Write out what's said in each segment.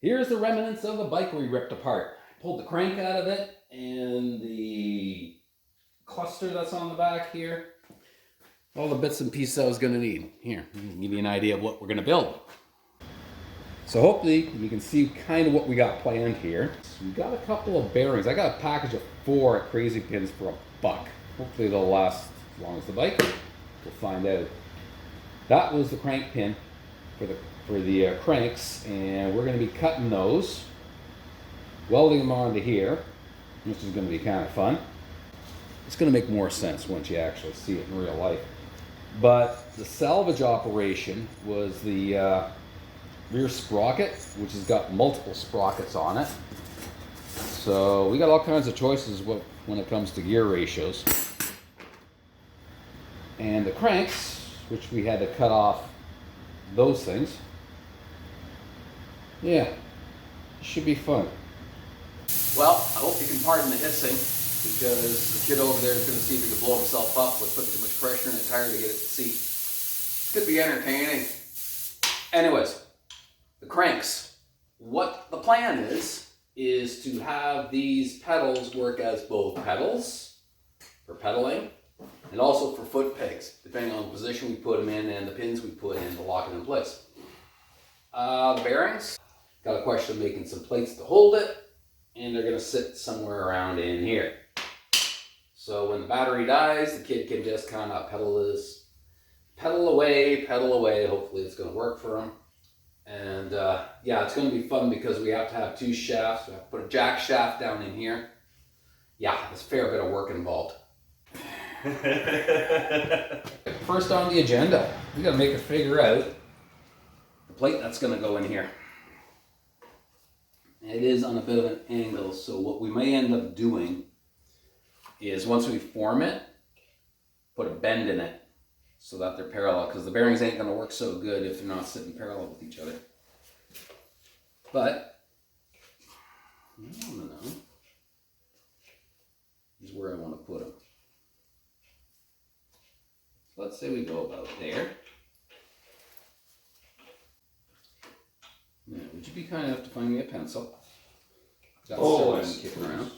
Here's the remnants of the bike we ripped apart. Pulled the crank out of it and the cluster that's on the back here. All the bits and pieces I was going to need. Here, I can give you an idea of what we're going to build. So hopefully you can see kind of what we got planned here. So we got a couple of bearings. I got a package of 4 crazy pins for $1. Hopefully they'll last as long as the bike. We'll find out. That was the crank pin for the cranks, and we're going to be cutting those, welding them onto here, which is going to be kind of fun. It's going to make more sense once you actually see it in real life. But the salvage operation was the rear sprocket, which has got multiple sprockets on it. So we got all kinds of choices when it comes to gear ratios. And the cranks, which we had to cut off those things. Yeah, should be fun. Well, I hope you can pardon the hissing, because the kid over there is going to see if he can blow himself up with putting too much pressure in the tire to get it to seat. It could be entertaining. Anyways, the cranks. What the plan is to have these pedals work as both pedals for pedaling and also for foot pegs, depending on the position we put them in and the pins we put in to lock it in place. The bearings, got a question of making some plates to hold it, and they're going to sit somewhere around in here. So when the battery dies, the kid can just kind of pedal away. Hopefully it's going to work for him. And yeah, it's going to be fun because we have to have 2 shafts. We have to put a jack shaft down in here. Yeah, there's a fair bit of work involved. First on the agenda, we got to figure out the plate that's going to go in here. It is on a bit of an angle, so what we may end up doing is once we form it, put a bend in it so that they're parallel, because the bearings ain't going to work so good if they're not sitting parallel with each other. But I don't know. Here's where I want to put them. So let's say we go about there. Now, would you be kind enough to find me a pencil? Got several kicking around.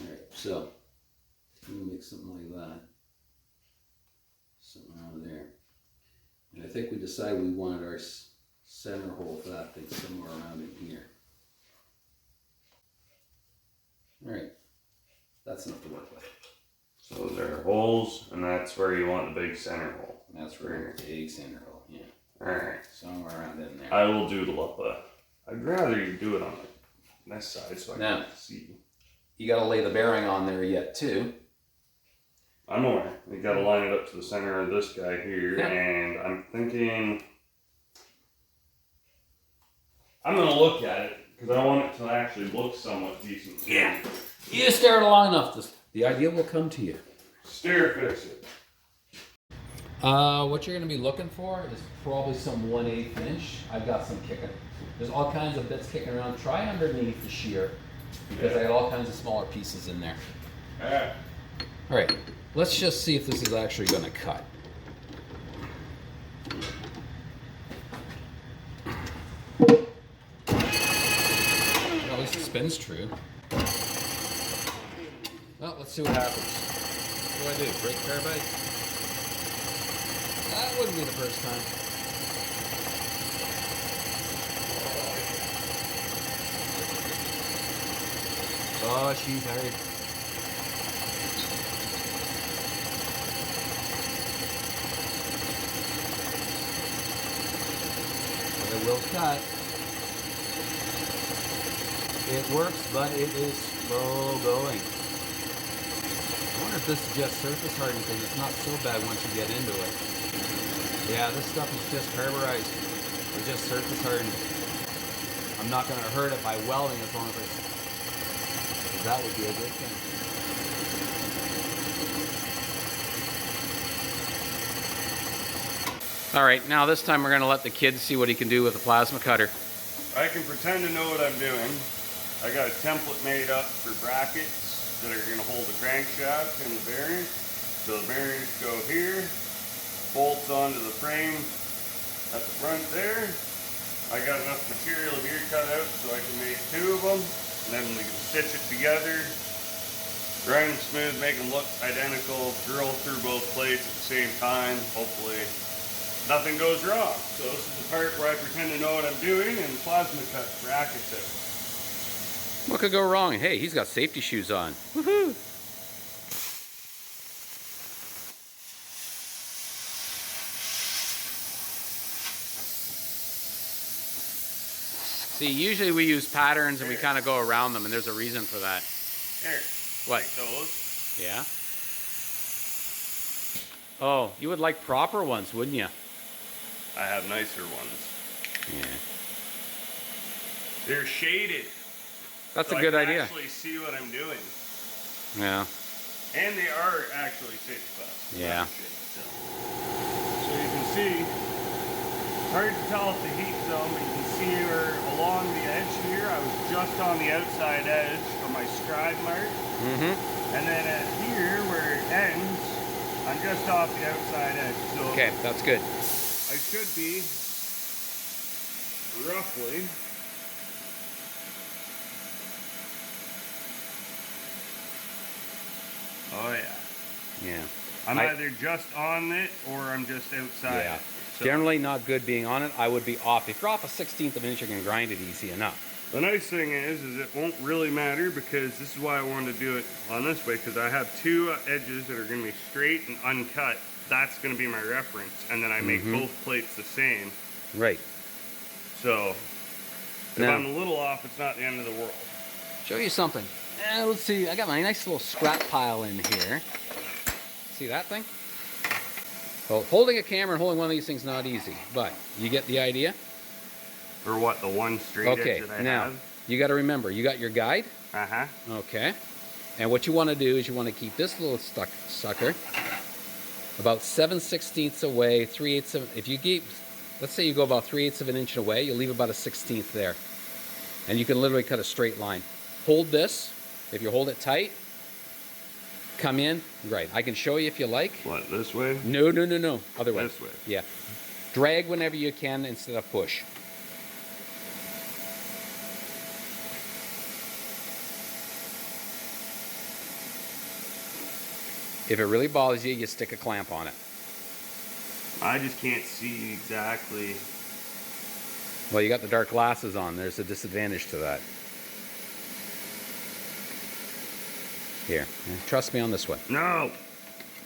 Alright, so I'm going to make something like that. Something around there. And I think we decided we wanted our center hole for that thing somewhere around in here. Alright, that's enough to work with. So those are holes, and that's where you want the big center hole. That's where the big center hole, yeah. Alright. Somewhere around in there. I will doodle up I'd rather you do it on this side so I can see. You gotta lay the bearing on there yet too. I'm aware. You gotta line it up to the center of this guy here, and I'm thinking I'm gonna look at it because I want it to actually look somewhat decent. Yeah. You stare at it long enough, the idea will come to you. Stair fix it. What you're going to be looking for is probably some 1/8 inch. I've got some kicking. There's all kinds of bits kicking around. Try underneath the shear because I got all kinds of smaller pieces in there. All right, let's just see if this is actually going to cut. Well, at least it spins true. Well, let's see what happens. What do I do? Break carbide? That wouldn't be the first time. Oh, she's hurried. But it will cut. It works, but it is slow going. I wonder if this is just surface hardening because it's not so bad once you get into it. Yeah, this stuff is just carburized. It's just surface hardened. I'm not going to hurt it by welding as long as that would be a good thing. All right, now this time we're going to let the kid see what he can do with the plasma cutter. I can pretend to know what I'm doing. I got a template made up for brackets that are going to hold the crankshaft and the bearing. So the bearings go here, bolts onto the frame, at the front there. I got enough material here cut out so I can make 2 of them. And then we can stitch it together, grind them smooth, make them look identical, drill through both plates at the same time. Hopefully nothing goes wrong. So this is the part where I pretend to know what I'm doing and plasma cut brackets out. What could go wrong? Hey, he's got safety shoes on. Woohoo! See, usually we use patterns and we kind of go around them, and there's a reason for that. Here. What? Like those. Yeah. Oh, you would like proper ones, wouldn't you? I have nicer ones. Yeah. They're shaded. That's so a good I can idea. actually see what I'm doing. Yeah. And they are actually 6 bucks. Yeah. So you can see, it's hard to tell if the heat zone, but you can see where along the edge here, I was just on the outside edge of my scribe mark. Mm-hmm. And then at here, where it ends, I'm just off the outside edge. So Okay, that's good. I should be roughly oh yeah. Yeah. I'm either just on it or I'm just outside. Yeah. So Generally not good being on it. I would be off. If you're off a 1/16 of an inch, you can grind it easy enough. the nice thing is it won't really matter, because this is why I wanted to do it on this way, because I have 2 edges that are going to be straight and uncut. That's going to be my reference, and then I make both plates the same. Right. So if Now, I'm a little off, it's not the end of the world. show you something. Let's see. I got my nice little scrap pile in here. See that thing? Well, holding a camera and holding one of these things is not easy, but you get the idea? Or what, the one straight edge that I now, have? you got to remember, you got your guide? Uh-huh. Okay. And what you want to do is you want to keep this little sucker about 7/16 away, 3/8 of, if you keep, let's say you go about 3/8 of an inch away, you'll leave about a 1/16 there. And you can literally cut a straight line. Hold this. If you hold it tight, come in, right. I can show you if you like. What, this way? No. Other way. This way. Yeah. Drag whenever you can instead of push. If it really bothers you, you stick a clamp on it. I just can't see exactly. Well, you got the dark glasses on. There's a disadvantage to that. Here, trust me on this one. No.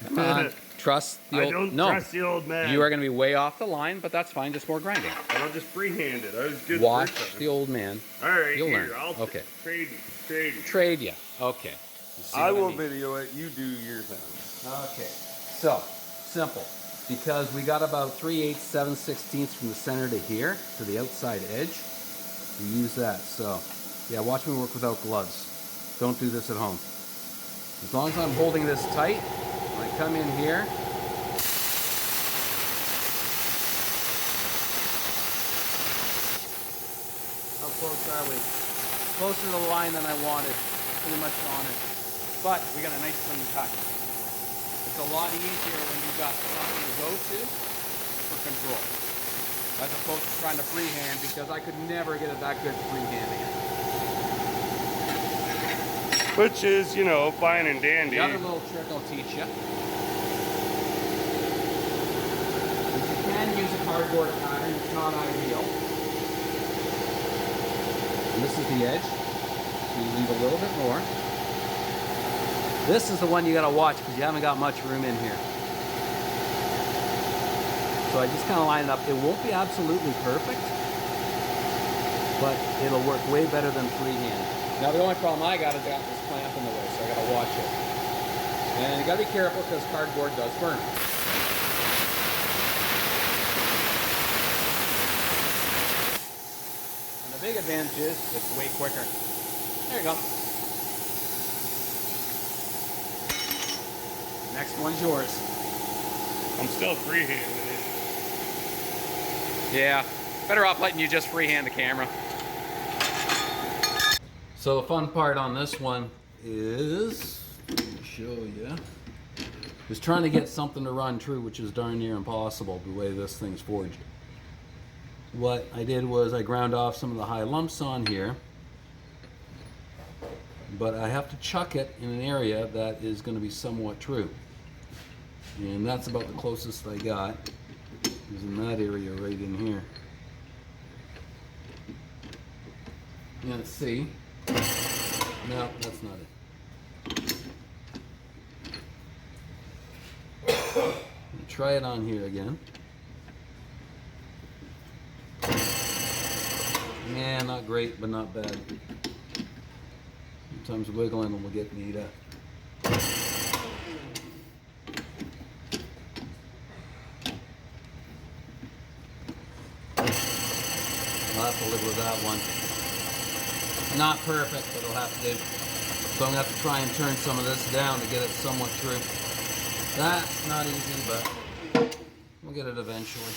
Come on, trust the old. I don't no, trust the old man. You are going to be way off the line, but that's fine. Just more grinding. I'll just freehand it. I was good. Watch first time. the old man. All right, You'll here, learn. I'll Okay. Trade you. Trade you. Okay. You see I what will mean? video it. You do your thing. Okay. So simple, because we got about 3/8, 7/16 from the center to here to the outside edge. We use that. So yeah, watch me work without gloves. Don't do this at home. As long as I'm holding this tight, when I come in here, how close are we? Closer to the line than I wanted, pretty much on it. But we got a nice clean cut. It's a lot easier when you've got something to go to for control, as opposed to trying to freehand, because I could never get it that good freehanding it. Which is, you know, fine and dandy. The other little trick I'll teach you is you can use a cardboard pattern. It's not ideal. And this is the edge, so you leave a little bit more. This is the one you got to watch because you haven't got much room in here. So I just kind of line it up. It won't be absolutely perfect, but it'll work way better than freehand. Now the only problem I got is I got this clamp in the way, so I got to watch it. And you got to be careful because cardboard does burn. And the big advantage is it's way quicker. There you go. Next one's yours. I'm still freehanding it. Yeah, better off letting you just freehand the camera. So the fun part on this one is, let me show you, is trying to get something to run true, which is darn near impossible the way this thing's forged. what I did was I ground off some of the high lumps on here, but I have to chuck it in an area that is going to be somewhat true. And that's about the closest I got, is in that area right in here. Let's see. No, that's not it. Try it on here again. Yeah, not great, but not bad. Sometimes wiggling them will get me to. I'll have to live with that one. Not perfect, but it'll have to do. So I'm going to have to try and turn some of this down to get it somewhat true. That's not easy, but we'll get it eventually.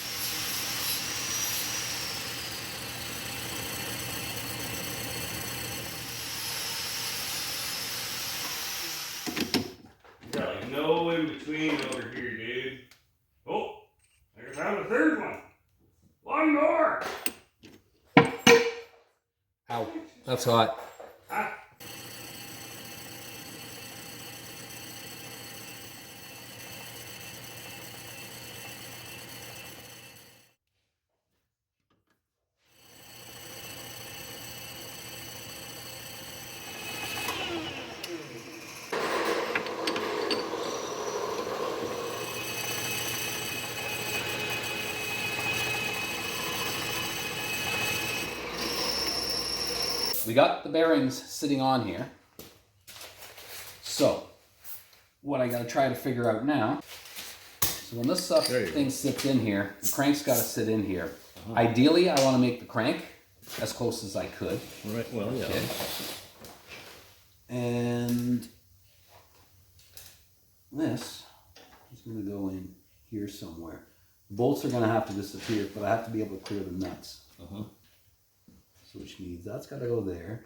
Got like no in between over here, dude. Oh, I found the third one. One more. Ow, that's hot. Ah. We got the bearings sitting on here. So, what I gotta try to figure out now, so when this thing sits in here, the crank's gotta sit in here. Ideally, I wanna make the crank as close as I could. Right, well, yeah. Okay. And this is gonna go in here somewhere. Bolts are gonna have to disappear, but I have to be able to clear the nuts. So which means that's got to go there.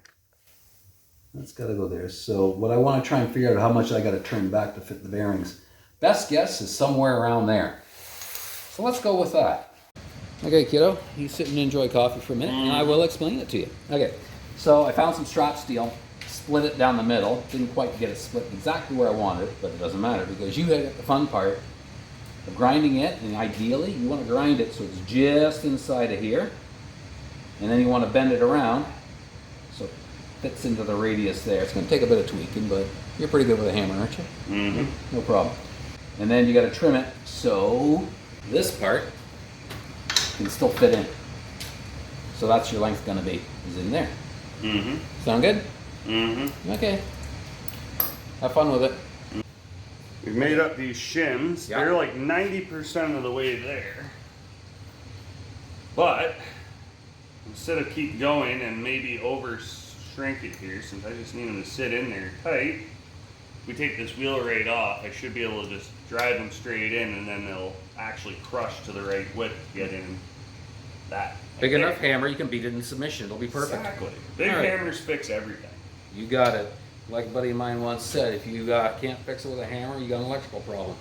That's got to go there. So what I want to try and figure out how much I got to turn back to fit the bearings. Best guess is somewhere around there. So let's go with that. Okay, kiddo, you sit and enjoy coffee for a minute, and I will explain it to you. Okay, so I found some strap steel, split it down the middle. Didn't quite get it split exactly where I wanted, but it doesn't matter because you get the fun part of grinding it, and ideally you want to grind it so it's just inside of here. And then you want to bend it around so it fits into the radius there. It's going to take a bit of tweaking, but you're pretty good with a hammer, aren't you? Mm-hmm. No problem. And then you got to trim it so this part can still fit in. So that's your length going to be, is in there. Mm-hmm. Sound good? Mm-hmm. Okay. Have fun with it. We've made up these shims. Yeah. They're like 90% of the way there. But instead of keep going and maybe over shrink it here, since I just need them to sit in there tight, we take this wheel right off. I should be able to just drive them straight in, and then they'll actually crush to the right width to get in that. Big enough hammer, you can beat it in submission. It'll be perfect. Exactly. Big hammers fix everything. You got it. Like a buddy of mine once said, if you can't fix it with a hammer, you got an electrical problem.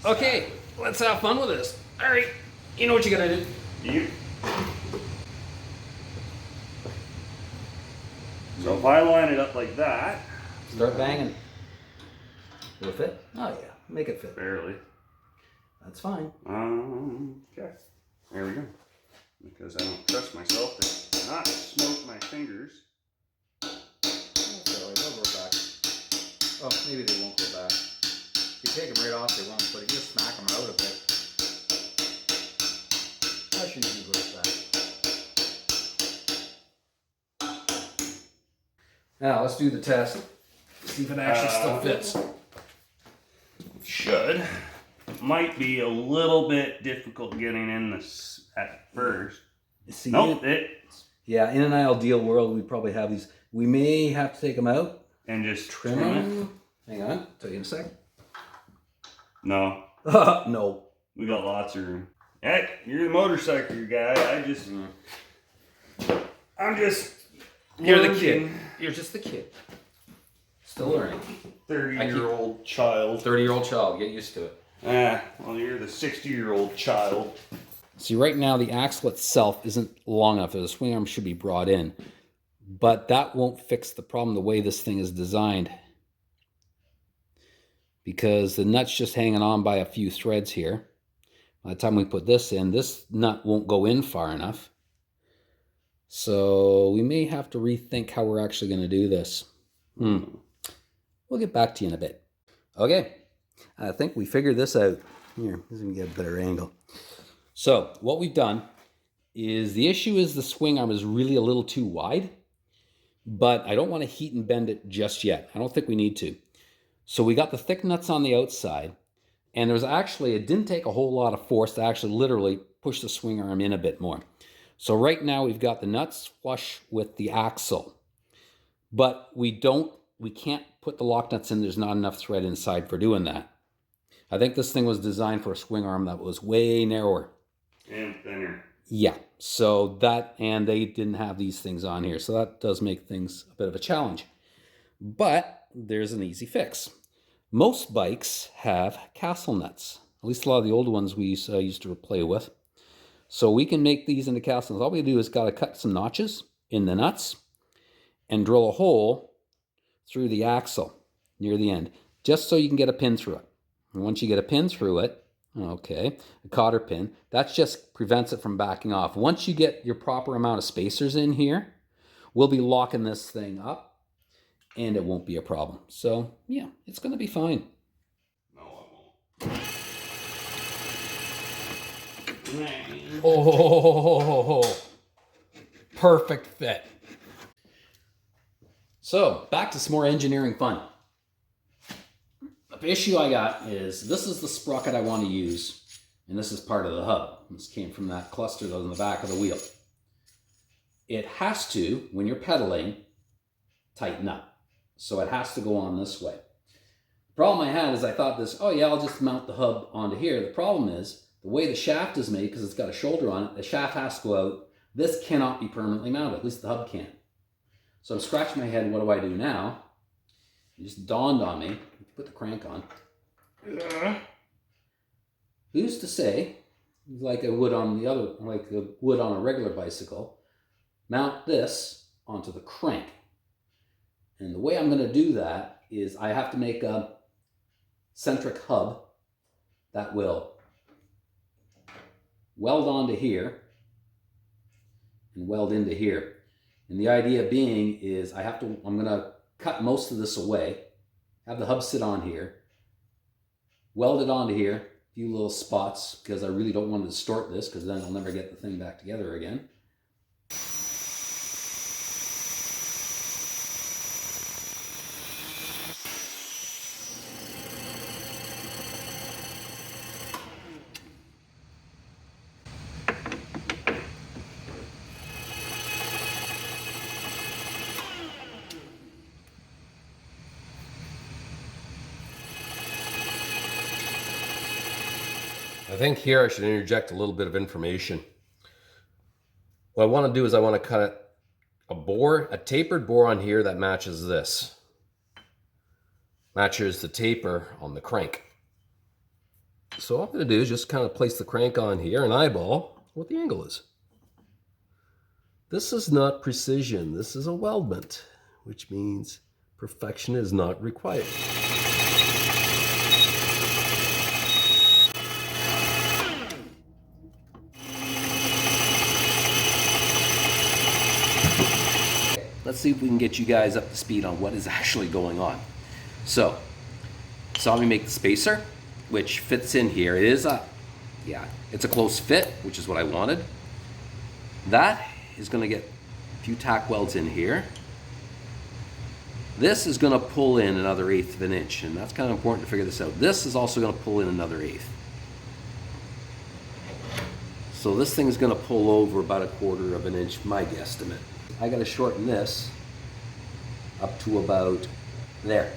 Okay, let's have fun with this. All right, you know what you gotta do. You. So if I line it up like that, Start banging. Will it fit? Oh yeah, make it fit. barely. That's fine. Okay. There we go. Because I don't trust myself to not smoke my fingers. Sorry, they'll go back. Oh, maybe they won't go back. If you take them right off, they won't, but if you just smack them out a bit, that should usually go back. Now, let's do the test. See if it actually still fits. Should. Might be a little bit difficult getting in this at first. See, Nope, yeah, in an ideal world, we'd probably have these. We may have to take them out. and just Trim them. Hang on, tell you in a second. No, No. we got lots of room. Hey, you're the motorcycle guy. I'm just. You're the learning. kid. You're just the kid. Still learning. 30-year-old child. 30-year-old child. Get used to it. Well, you're the 60-year-old child. See, right now the axle itself isn't long enough. The swing arm should be brought in. But that won't fix the problem the way this thing is designed. Because the nut's just hanging on by a few threads here. By the time we put this in, this nut won't go in far enough. So we may have to rethink how we're actually going to do this. We'll get back to you in a bit. Okay, I think we figured this out. Here, let's even get a better angle. So what we've done is the issue is the swing arm is really a little too wide, but I don't want to heat and bend it just yet. I don't think we need to. So we got the thick nuts on the outside, and there's actually, it didn't take a whole lot of force to actually literally push the swing arm in a bit more. So right now we've got the nuts flush with the axle, but we can't put the lock nuts in. There's not enough thread inside for doing that. I think this thing was designed for a swing arm that was way narrower. And thinner. Yeah, so that, and they didn't have these things on here. So that does make things a bit of a challenge. But there's an easy fix. Most bikes have castle nuts. At least a lot of the old ones we used to play with. So we can make these into castle nuts. All we do is got to cut some notches in the nuts and drill a hole through the axle near the end, just so you can get a pin through it. And once you get a pin through it, okay, a cotter pin, that just prevents it from backing off. Once you get your proper amount of spacers in here, we'll be locking this thing up and it won't be a problem. So yeah, it's going to be fine. No, it won't. Oh, perfect fit. So back to some more engineering fun. The issue I got is this is the sprocket I want to use, and this is part of the hub. This came from that cluster that was in the back of the wheel. It has to, when you're pedaling, tighten up. So it has to go on this way. The problem I had is I thought this, oh yeah, I'll just mount the hub onto here. The problem is the way the shaft is made, because it's got a shoulder on it, the shaft has to go out. This cannot be permanently mounted, at least the hub can't. So I'm scratching my head, what do I do now? It just dawned on me. Put the crank on. Who's to say, like I would on the other, like I would on a regular bicycle, mount this onto the crank. And the way I'm going to do that is I have to make a centric hub that will weld onto here and weld into here. And the idea being is I'm going to cut most of this away, have the hub sit on here, weld it onto here, a few little spots, because I really don't want to distort this, because then I'll never get the thing back together again. I think here I should interject a little bit of information. What I want to do is I want to cut a tapered bore on here that matches this. Matches the taper on the crank. So all I'm going to do is just kind of place the crank on here and eyeball what the angle is. This is not precision, this is a weldment, which means perfection is not required. Let's see if we can get you guys up to speed on what is actually going on. So, saw me make the spacer, which fits in here. It is it's a close fit, which is what I wanted. That is going to get a few tack welds in here. This is going to pull in another 1/8 of an inch, and that's kind of important to figure this out. This is also going to pull in another 1/8. So this thing is going to pull over about 1/4 of an inch, my guesstimate. I got to shorten this up to about there,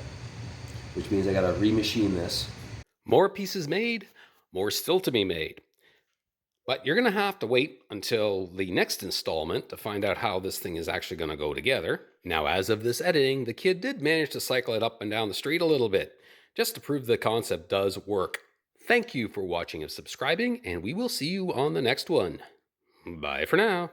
which means I got to remachine this. More pieces made, more still to be made. But you're going to have to wait until the next installment to find out how this thing is actually going to go together. Now, as of this editing, the kid did manage to cycle it up and down the street a little bit, just to prove the concept does work Thank you for watching and subscribing, and we will see you on the next one. Bye for now.